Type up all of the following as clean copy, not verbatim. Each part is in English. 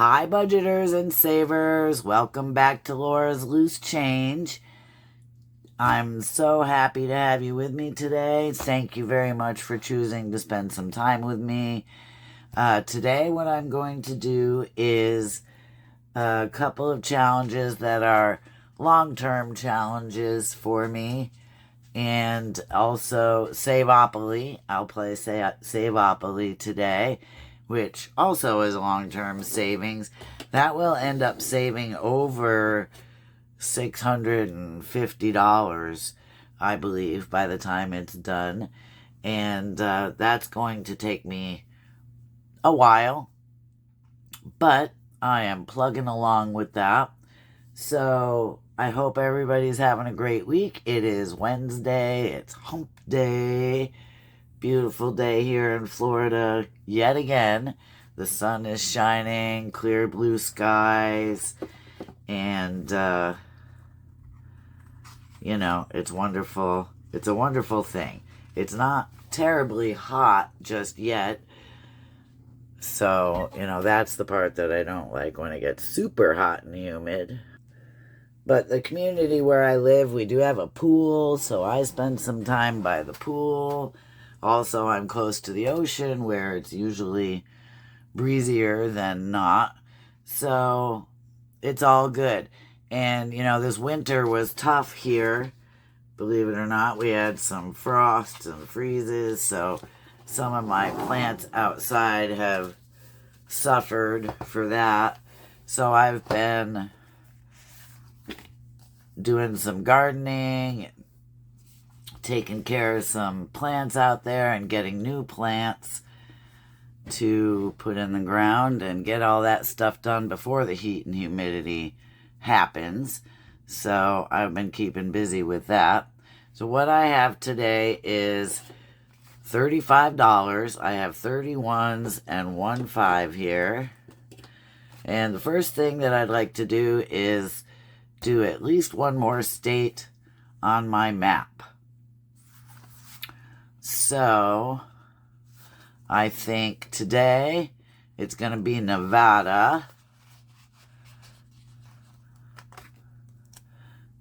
Hi, budgeters and savers. Welcome back to Laura's Loose Change. I'm so happy to have you with me today. Thank you very much for choosing to spend some time with me. Today, what I'm going to do is a couple of challenges that are long-term challenges for me. And also Saveopoly. I'll play Saveopoly today, which also is long-term savings. That will end up saving over $650, I believe, by the time it's done. And that's going to take me a while, but I am plugging along with that. So I hope everybody's having a great week. It is Wednesday. It's hump day. Beautiful day here in Florida yet again. The sun is shining, clear blue skies, and, it's wonderful. It's a wonderful thing. It's not terribly hot just yet. So, that's the part that I don't like, when it gets super hot and humid. But the community where I live, we do have a pool, so I spend some time by the pool. Also, I'm close to the ocean, where it's usually breezier than not. So, it's all good. And, this winter was tough here. Believe it or not, we had some frosts and freezes, so some of my plants outside have suffered for that. So I've been doing some gardening, taking care of some plants out there, and getting new plants to put in the ground and get all that stuff done before the heat and humidity happens. So I've been keeping busy with that. So what I have today is $35. I have 31s and 1.5 here. And the first thing that I'd like to do is do at least one more state on my map. So I think today it's going to be Nevada.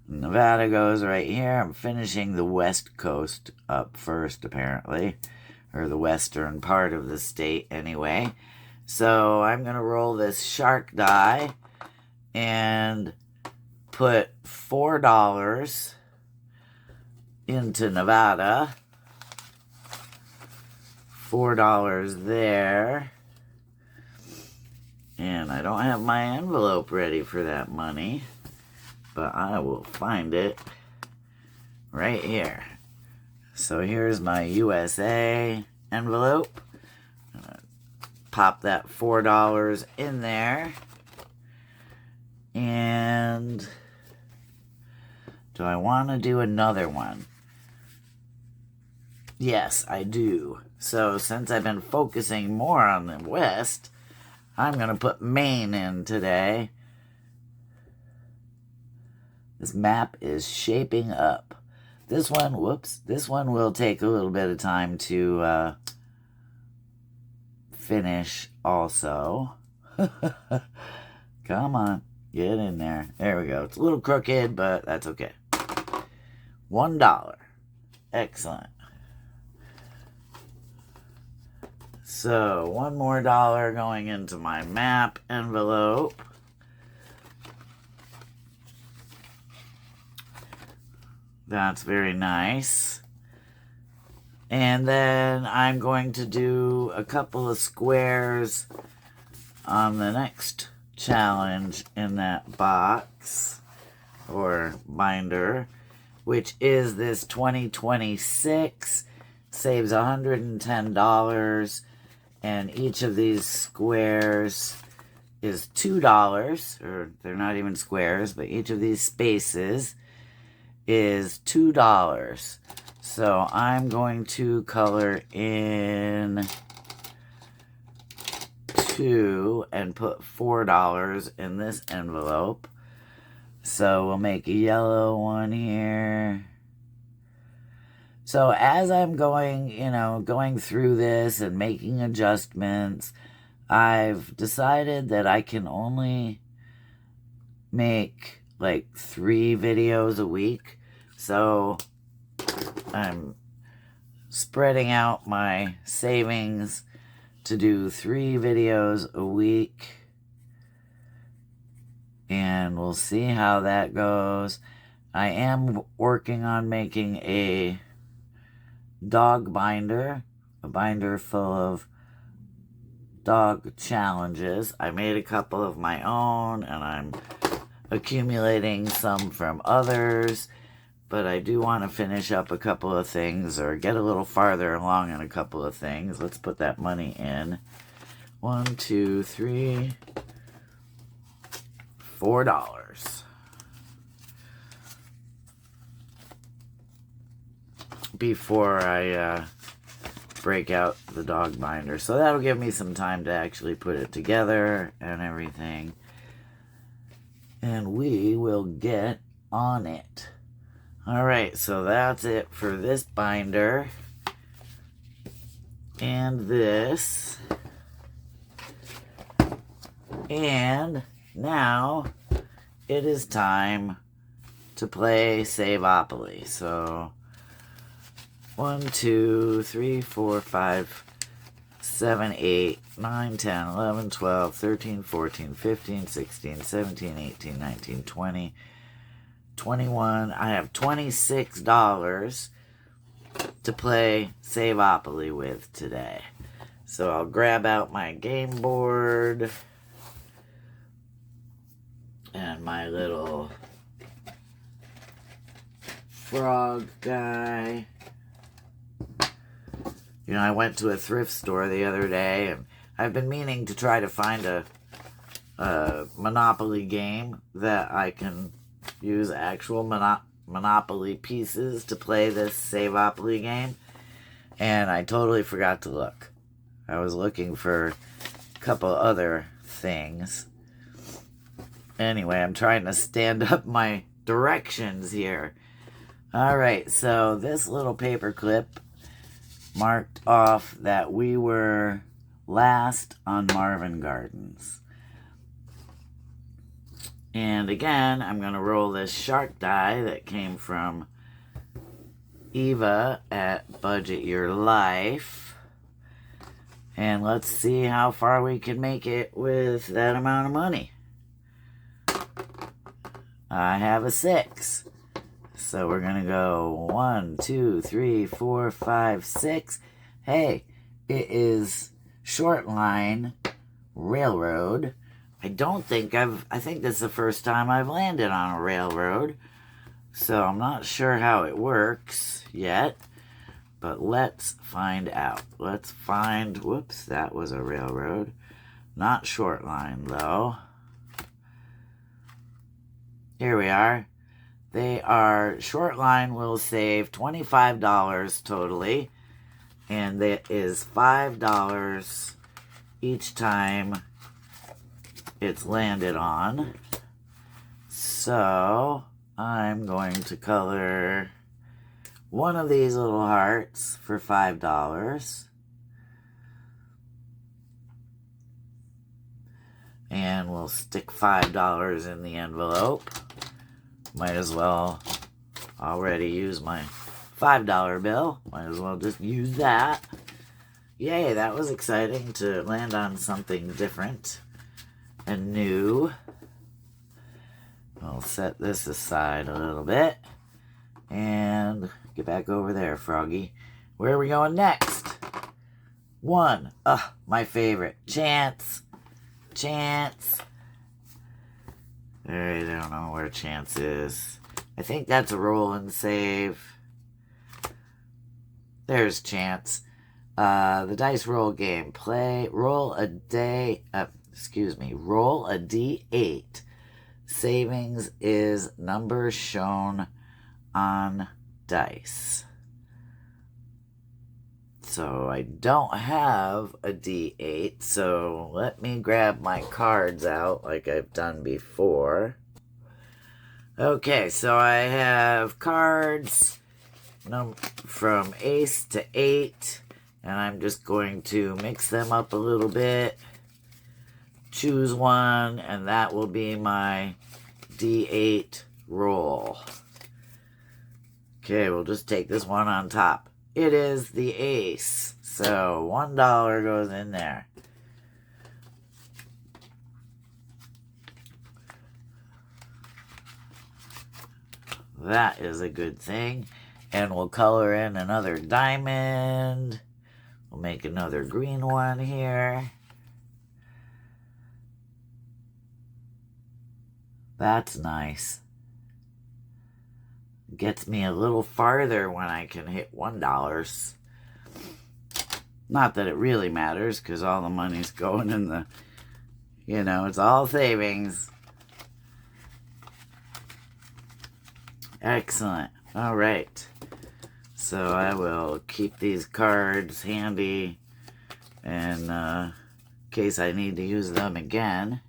Nevada goes right here. I'm finishing the west coast up first, apparently, or the western part of the state anyway. So I'm going to roll this shark die and put $4 into Nevada. $4 there. And I don't have my envelope ready for that money, but I will find it right here. So here's my USA envelope. I'm gonna pop that $4 in there. And do I want to do another one? Yes, I do. So since I've been focusing more on the West, I'm going to put Maine in today. This map is shaping up. This one will take a little bit of time to finish also. Come on, get in there. There we go. It's a little crooked, but that's okay. $1. Excellent. So, one more dollar going into my map envelope. That's very nice. And then I'm going to do a couple of squares on the next challenge in that box or binder, which is this 2026. Saves $110, and each of these squares is $2, or they're not even squares, but each of these spaces is $2. So I'm going to color in 2 and put $4 in this envelope. So we'll make a yellow one here. So as I'm going through this and making adjustments, I've decided that I can only make like 3 videos a week. So I'm spreading out my savings to do 3 videos a week. And we'll see how that goes. I am working on making a dog binder, a binder full of dog challenges. I made a couple of my own, and I'm accumulating some from others, but I do want to finish up a couple of things, or get a little farther along in a couple of things. Let's put that money in. 1, 2, 3, $4. Before I break out the dog binder. So that'll give me some time to actually put it together and everything. And we will get on it. Alright, so that's it for this binder. And this. And now it is time to play Saveopoly. So 1, 2, 3, 4, 5, 7, 8, 9, 10, 11, 12, 13, 14, 15, 16, 17, 18, 19, 20, 21. I have $26 to play Saveopoly with today. So I'll grab out my game board and my little frog guy. You know, I went to a thrift store the other day, and I've been meaning to try to find a Monopoly game that I can use actual Monopoly pieces to play this Saveopoly game, and I totally forgot to look. I was looking for a couple other things. Anyway, I'm trying to stand up my directions here. Alright, so this little paper clip marked off that we were last on Marvin Gardens. And again, I'm going to roll this shark die that came from Eva at Budget Your Life. And let's see how far we can make it with that amount of money. I have a 6. So we're going to go 1, 2, 3, 4, 5, 6. Hey, it is short line railroad. I think this is the first time I've landed on a railroad. So I'm not sure how it works yet. But let's find out. Whoops, that was a railroad. Not short line though. Here we are. They are, short line will save $25 totally, and that is $5 each time it's landed on. So I'm going to color one of these little hearts for $5. And we'll stick $5 in the envelope. Might as well already use my $5 bill. Might as well just use that. Yay, that was exciting to land on something different and new. I'll set this aside a little bit. And get back over there, Froggy. Where are we going next? 1. My favorite. Chance. Alright, I don't know where Chance is. I think that's a roll and save. There's Chance. The dice roll game. Roll a D8. Savings is number shown on dice. So I don't have a D8, so let me grab my cards out like I've done before. Okay, so I have cards from ace to 8, and I'm just going to mix them up a little bit choose one, and that will be my D8 roll. Okay, we'll just take this one on top. It is the ace, so $1 goes in there. That is a good thing. And we'll color in another diamond. We'll make another green one here. That's nice. Gets me a little farther when I can hit $1. Not that it really matters, because all the money's going in the, it's all savings. Excellent. All right. So I will keep these cards handy in case I need to use them again.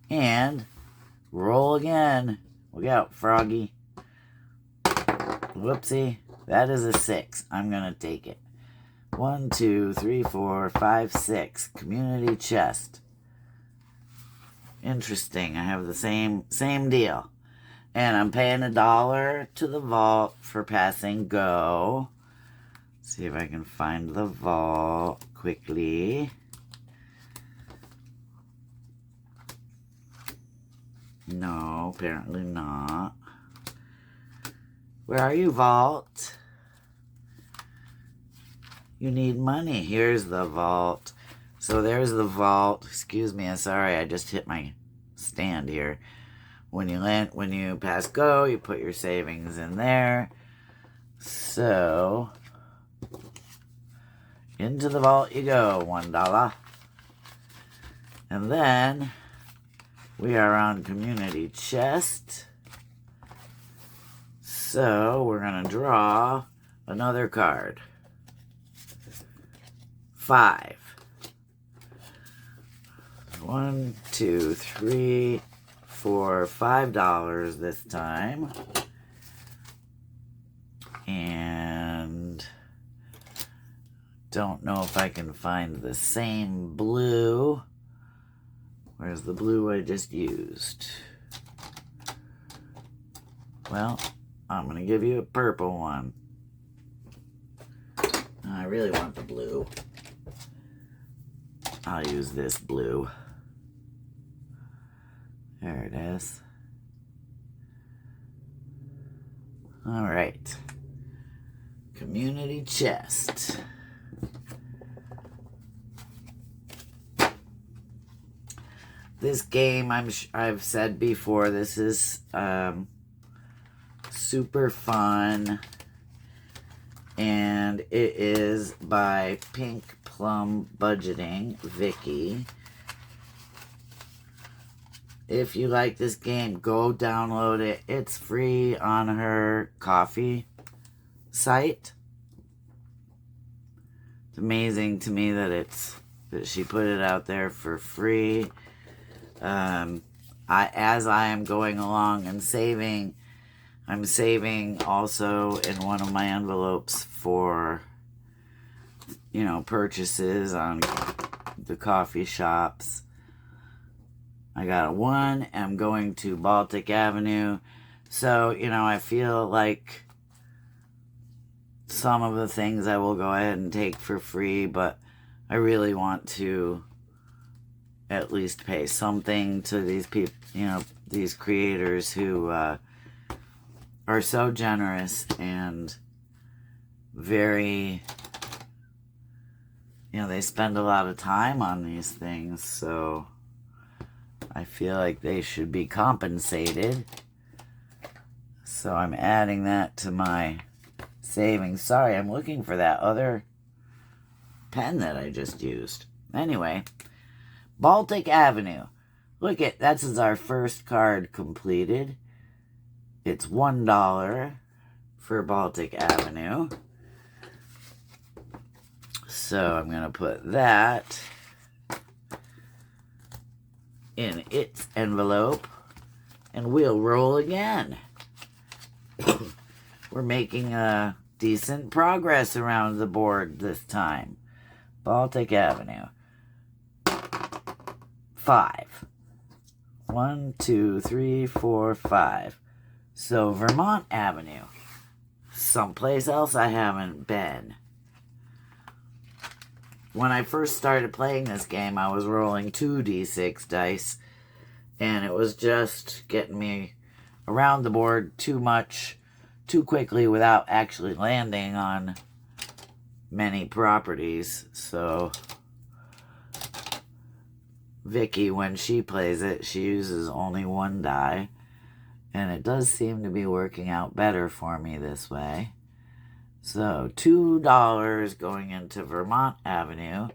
And roll again. Look out, Froggy. Whoopsie. That is a 6. I'm going to take it. 1, 2, 3, 4, 5, 6. Community chest. Interesting. I have the same deal. And I'm paying $1 to the vault for passing go. Let's see if I can find the vault quickly. No, apparently not. Where are you, vault? You need money. Here's the vault. So there's the vault. Excuse me, I'm sorry, I just hit my stand here. When you pass go, you put your savings in there. So, into the vault you go, $1. And then, we are on community chest. So, we're going to draw another card. 5. 1, 2, 3, for $5 this time. And don't know if I can find the same blue. Where's the blue I just used? Well, I'm going to give you a purple one. I really want the blue. I'll use this blue. There it is. All right. Community chest. This game, I've said before, this is super fun. And it is by Pink Plum Budgeting, Vicky. If you like this game, go download it. It's free on her coffee site. It's amazing to me that she put it out there for free. As I am going along and saving, I'm saving also in one of my envelopes for, purchases on the coffee shops. I got one. I'm going to Baltic Avenue. So, I feel like some of the things I will go ahead and take for free, but I really want to at least pay something to these people, these creators who are so generous and very, they spend a lot of time on these things, so I feel like they should be compensated. So I'm adding that to my savings. Sorry, I'm looking for that other pen that I just used. Anyway, Baltic Avenue. Look at, that's our first card completed. It's $1 for Baltic Avenue. So I'm going to put that in its envelope, and we'll roll again. We're making decent progress around the board this time. Baltic Avenue. 5. 1, 2, 3, 4, 5. So Vermont Avenue. Someplace else I haven't been. When I first started playing this game, I was rolling 2d6 dice, and it was just getting me around the board too much, too quickly, without actually landing on many properties. So Vicky, when she plays it, she uses only 1 die, and it does seem to be working out better for me this way. So $2 going into Vermont Avenue.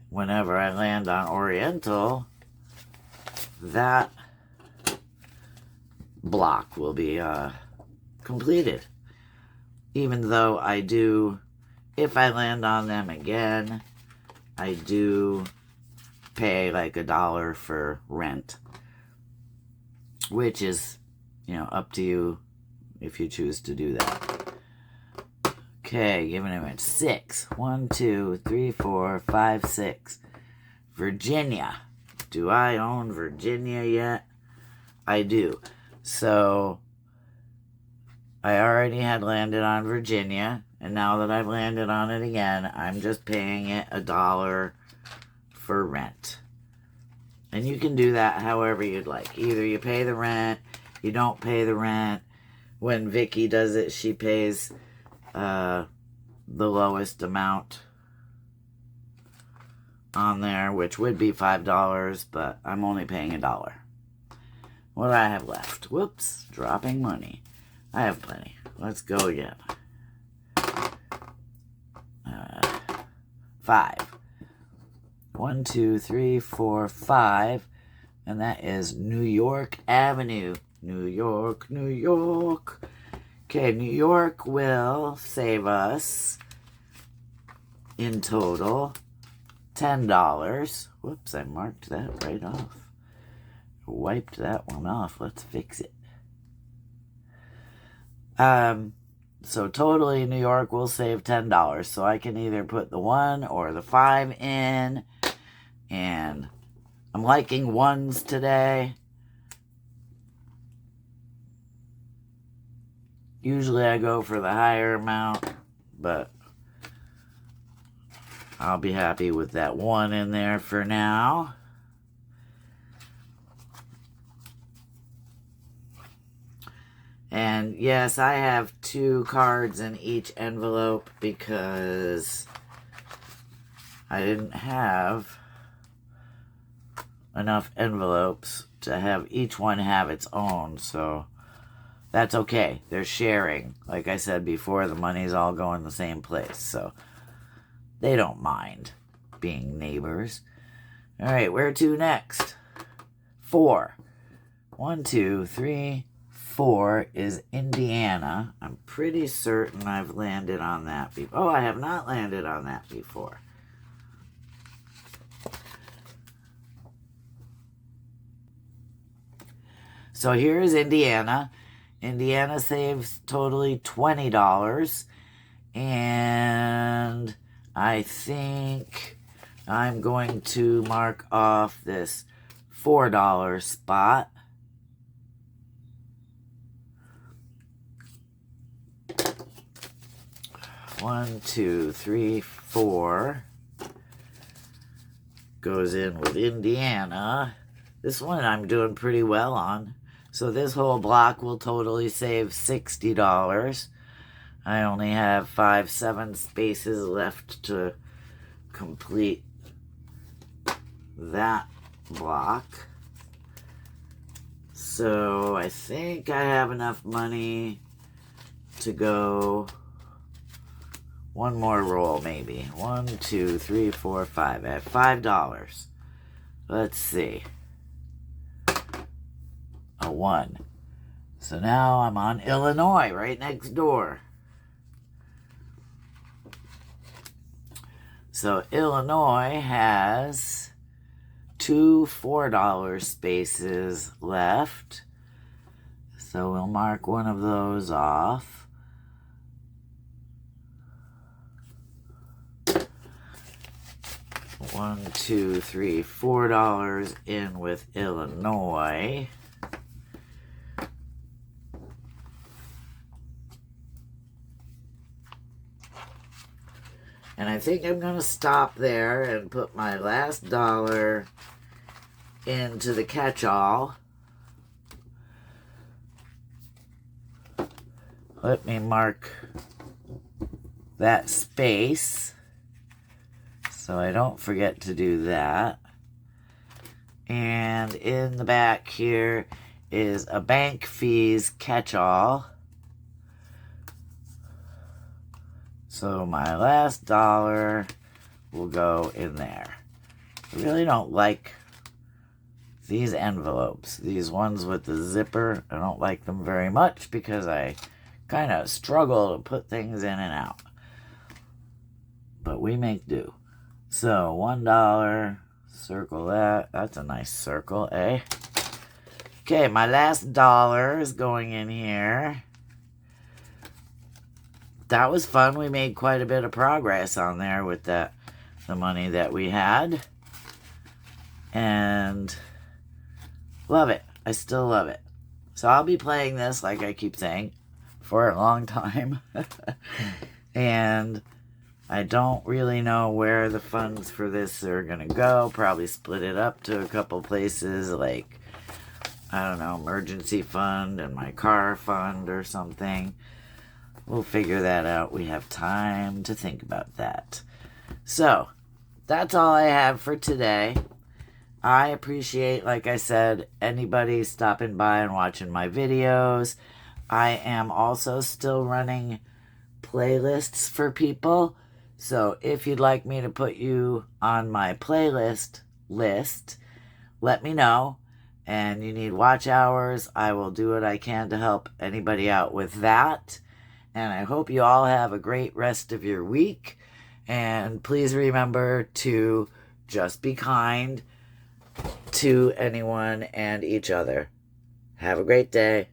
Whenever I land on Oriental, that block will be completed. Even though I do, if I land on them again, I do pay like $1 for rent, which is, up to you if you choose to do that. Okay, giving him a 6. 1, 2, 3, 4, 5, 6. Virginia. Do I own Virginia yet? I do. So I already had landed on Virginia, and now that I've landed on it again, I'm just paying it $1 for rent. And you can do that however you'd like. Either you pay the rent, you don't pay the rent. When Vicky does it, she pays the lowest amount on there, which would be $5, but I'm only paying $1. What do I have left? Whoops, dropping money. I have plenty. Let's go again. 5. 1, 2, 3, 4, 5. And that is New York Avenue. New York, New York. Okay, New York will save us, in total, $10. Whoops, I marked that right off. Wiped that one off. Let's fix it. So totally New York will save $10. So I can either put the 1 or the 5 in. And I'm liking 1s today. Usually I go for the higher amount, but I'll be happy with that 1 in there for now. And yes, I have 2 cards in each envelope because I didn't have enough envelopes to have each one have its own, so that's okay. They're sharing. Like I said before, the money's all going the same place, so they don't mind being neighbors. All right, where to next? 4. 1, 2, 3, 4 is Indiana. I'm pretty certain I've landed on that before. Oh, I have not landed on that before. So here is Indiana. Indiana saves totally $20. And I think I'm going to mark off this $4 spot. One, 2, 3, 4 goes in with Indiana. This one I'm doing pretty well on. So this whole block will totally save $60. I only have 7 spaces left to complete that block. So I think I have enough money to go one more roll, maybe. 1, 2, 3, 4, 5. I have $5. Let's see. A 1. So now I'm on Illinois, right next door. So Illinois has 2 $4 spaces left. So we'll mark one of those off. $1, 2, 3, $4 in with Illinois. And I think I'm going to stop there and put my last dollar into the catch-all. Let me mark that space so I don't forget to do that. And in the back here is a bank fees catch-all. So my last dollar will go in there. I really don't like these envelopes. These ones with the zipper, I don't like them very much because I kind of struggle to put things in and out. But we make do. So $1, circle that. That's a nice circle, eh? Okay, my last dollar is going in here. That was fun. We made quite a bit of progress on there with the money that we had. And love it. I still love it. So I'll be playing this, like I keep saying, for a long time. And I don't really know where the funds for this are going to go. Probably split it up to a couple places, like, I don't know, emergency fund and my car fund or something. We'll figure that out. We have time to think about that. So, that's all I have for today. I appreciate, like I said, anybody stopping by and watching my videos. I am also still running playlists for people. So, if you'd like me to put you on my playlist list, let me know. And you need watch hours, I will do what I can to help anybody out with that. And I hope you all have a great rest of your week. And please remember to just be kind to anyone and each other. Have a great day.